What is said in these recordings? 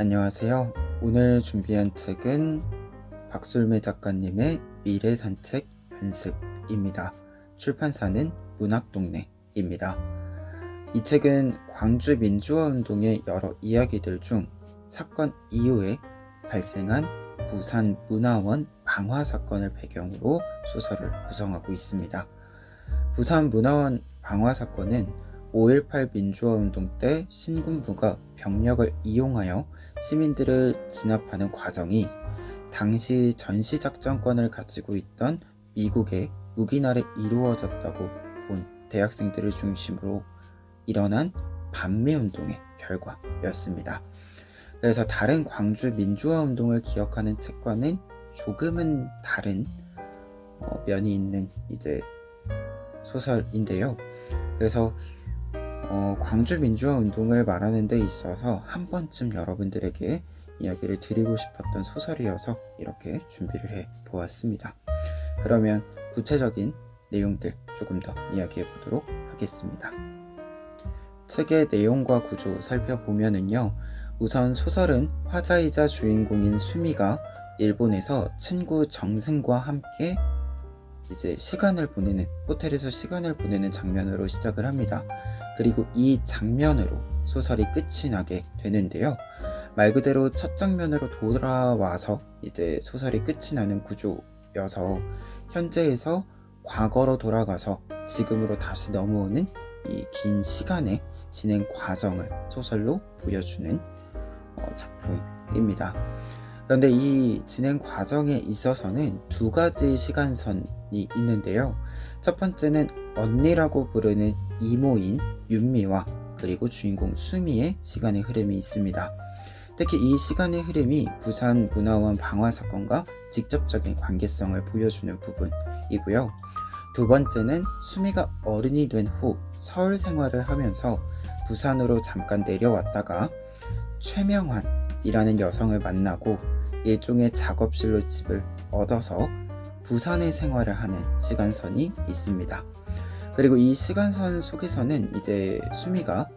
안녕하세요. 오늘 준비한 책은 박솔매 작가님의 미래 산책 연습입니다. 출판사는 문학동네입니다. 이 책은 광주 민주화 운동의 여러 이야기들 중 사건 이후에 발생한 부산 문화원 방화 사건을 배경으로 소설을 구성하고 있습니다. 부산 문화원 방화 사건은 5.18 민주화 운동 때 신군부가 병력을 이용하여 시민들을 진압하는 과정이 당시 전시작전권을 가지고 있던 미국의 무기 아래 이루어졌다고 본 대학생들을 중심으로 일어난 반미운동의 결과였습니다. 그래서 다른 광주 민주화 운동을 기억하는 책과는 조금은 다른 면이 있는 소설인데요. 그래서 광주 민주화 운동을 말하는 데 있어서 한 번쯤 여러분들에게 이야기를 드리고 싶었던 소설이어서 이렇게 준비를 해 보았습니다. 그러면 구체적인 내용들 조금 더 이야기해 보도록 하겠습니다. 책의 내용과 구조 살펴보면은요, 우선 소설은 화자이자 주인공인 수미가 일본에서 친구 정승과 함께 호텔에서 시간을 보내는 장면으로 시작을 합니다. 그리고 이 장면으로 소설이 끝이 나게 되는데요. 말 그대로 첫 장면으로 돌아와서 소설이 끝이 나는 구조여서 현재에서 과거로 돌아가서 지금으로 다시 넘어오는 이 긴 시간의 진행 과정을 소설로 보여주는 작품입니다. 그런데 이 진행 과정에 있어서는 두 가지 시간선이 있는데요. 첫 번째는 언니라고 부르는 이모인 윤미와 그리고 주인공 수미의 시간의 흐름이 있습니다. 특히 이 시간의 흐름이 부산 문화원 방화 사건과 직접적인 관계성을 보여주는 부분이고요. 두 번째는 수미가 어른이 된 후 서울 생활을 하면서 부산으로 잠깐 내려왔다가 최명환이라는 여성을 만나고 일종의 작업실로 집을 얻어서 부산의 생활을 하는 시간선이 있습니다. 그리고 이 시간선 속에서는 수미가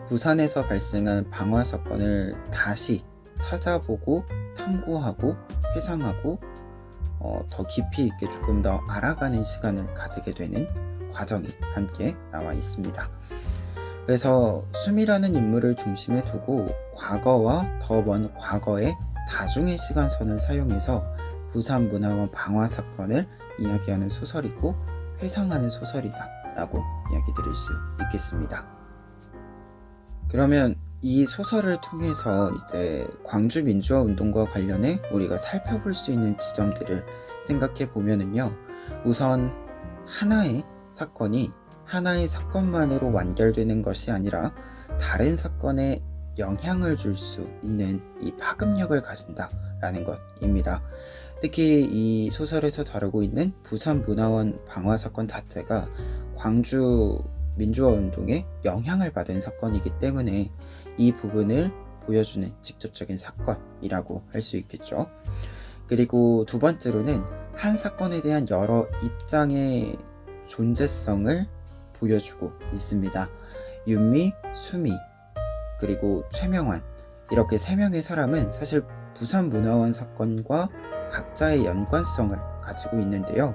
부산에서 발생한 방화 사건을 다시 찾아보고 탐구하고 회상하고 더 깊이 있게 조금 더 알아가는 시간을 가지게 되는 과정이 함께 나와 있습니다. 그래서 수미라는 인물을 중심에 두고 과거와 더 먼 과거의 다중의 시간선을 사용해서 부산 문화원 방화 사건을 이야기하는 소설이고 회상하는 소설이다 라고 이야기 드릴 수 있겠습니다. 그러면 이 소설을 통해서 광주 민주화 운동과 관련해 우리가 살펴볼 수 있는 지점들을 생각해 보면은요, 우선 하나의 사건이 하나의 사건만으로 완결되는 것이 아니라 다른 사건에 영향을 줄 수 있는 이 파급력을 가진다라는 것입니다. 특히 이 소설에서 다루고 있는 부산 문화원 방화 사건 자체가 광주 민주화 운동에 영향을 받은 사건이기 때문에 이 부분을 보여주는 직접적인 사건이라고 할 수 있겠죠. 그리고 두 번째로는 한 사건에 대한 여러 입장의 존재성을 보여주고 있습니다. 윤미, 수미, 그리고 최명환, 이렇게 세 명의 사람은 사실 부산 문화원 사건과 각자의 연관성을 가지고 있는데요.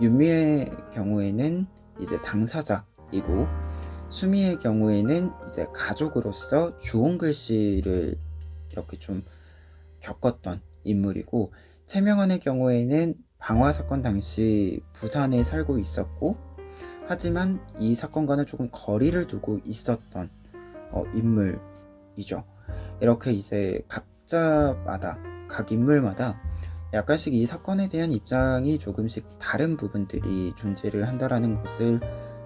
윤미의 경우에는 당사자이고 수미의 경우에는 가족으로서 좋은 글씨를 이렇게 좀 겪었던 인물이고, 최명환의 경우에는 방화 사건 당시 부산에 살고 있었고 하지만 이 사건과는 조금 거리를 두고 있었던 인물이죠. 이렇게 각 인물마다 약간씩 이 사건에 대한 입장이 조금씩 다른 부분들이 존재를 한다라는 것을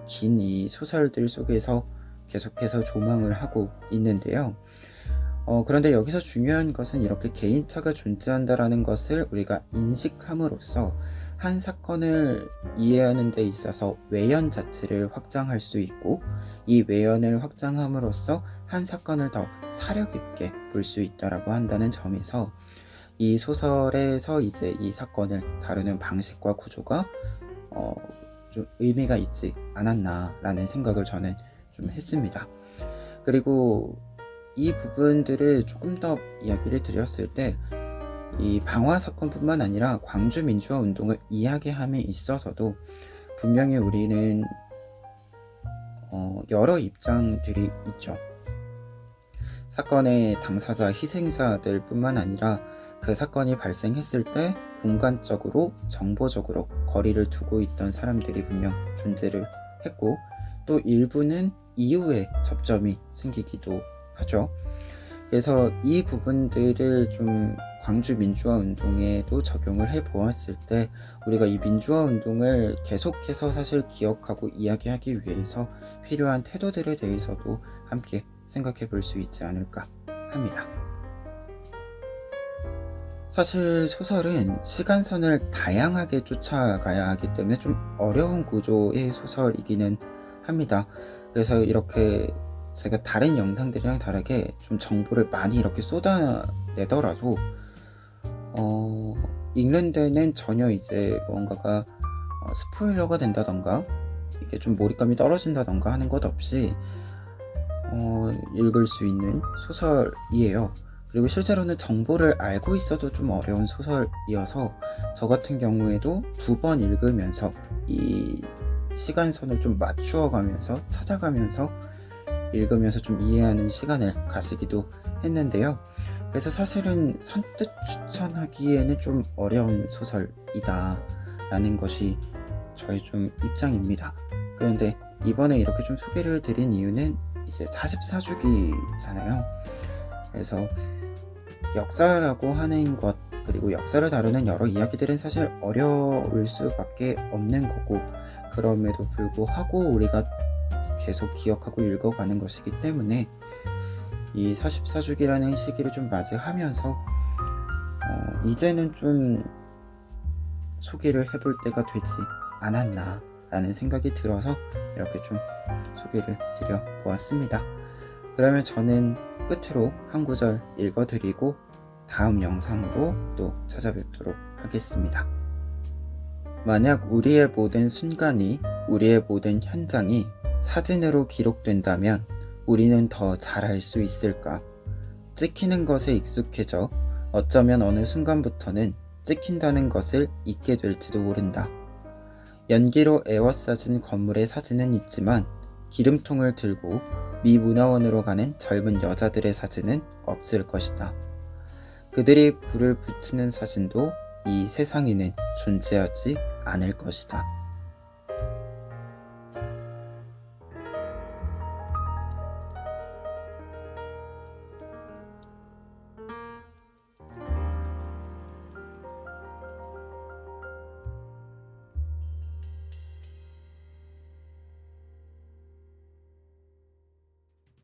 긴 이 소설들 속에서 계속해서 조망을 하고 있는데요. 그런데 여기서 중요한 것은 이렇게 개인차가 존재한다라는 것을 우리가 인식함으로써 한 사건을 이해하는 데 있어서 외연 자체를 확장할 수 있고, 이 외연을 확장함으로써 한 사건을 더 사력 있게 볼 수 있다라고 한다는 점에서 이 소설에서 이 사건을 다루는 방식과 구조가 좀 의미가 있지 않았나라는 생각을 저는 좀 했습니다. 그리고 이 부분들을 조금 더 이야기를 드렸을 때 이 방화 사건뿐만 아니라 광주 민주화 운동을 이야기함에 있어서도 분명히 우리는 여러 입장들이 있죠. 사건의 당사자, 희생자들 뿐만 아니라 그 사건이 발생했을 때 공간적으로, 정보적으로 거리를 두고 있던 사람들이 분명 존재를 했고, 또 일부는 이후에 접점이 생기기도 하죠. 그래서 이 부분들을 좀 광주 민주화 운동에도 적용을 해 보았을 때 우리가 이 민주화 운동을 계속해서 사실 기억하고 이야기하기 위해서 필요한 태도들에 대해서도 함께 생각해 볼 수 있지 않을까 합니다. 사실 소설은 시간선을 다양하게 쫓아가야 하기 때문에 좀 어려운 구조의 소설이기는 합니다. 그래서 이렇게 제가 다른 영상들이랑 다르게 좀 정보를 많이 이렇게 쏟아내더라도 읽는 데는 전혀 이제 뭔가가 스포일러가 된다던가 이게 좀 몰입감이 떨어진다던가 하는 것 없이 읽을 수 있는 소설이에요. 그리고 실제로는 정보를 알고 있어도 좀 어려운 소설이어서 저 같은 경우에도 2번 읽으면서 이 시간선을 좀 맞추어 가면서 찾아가면서 읽으면서 좀 이해하는 시간을 가지기도 했는데요. 그래서 사실은 선뜻 추천하기에는 좀 어려운 소설이다 라는 것이 저의 좀 입장입니다. 그런데 이번에 이렇게 좀 소개를 드린 이유는 이제 44주기잖아요. 그래서 역사라고 하는 것, 그리고 역사를 다루는 여러 이야기들은 사실 어려울 수밖에 없는 거고, 그럼에도 불구하고 우리가 계속 기억하고 읽어가는 것이기 때문에 이 44주기라는 시기를 좀 맞이하면서 이제는 좀 소개를 해볼 때가 되지 않았나 라는 생각이 들어서 이렇게 좀 소개를 드려보았습니다. 그러면 저는 끝으로 한 구절 읽어드리고 다음 영상으로 또 찾아뵙도록 하겠습니다. 만약 우리의 모든 순간이, 우리의 모든 현장이 사진으로 기록된다면 우리는 더 잘할 수 있을까? 찍히는 것에 익숙해져 어쩌면 어느 순간부터는 찍힌다는 것을 잊게 될지도 모른다. 연기로 에워싸진 건물의 사진은 있지만 기름통을 들고 미 문화원으로 가는 젊은 여자들의 사진은 없을 것이다. 그들이 불을 붙이는 사진도 이 세상에는 존재하지 않을 것이다.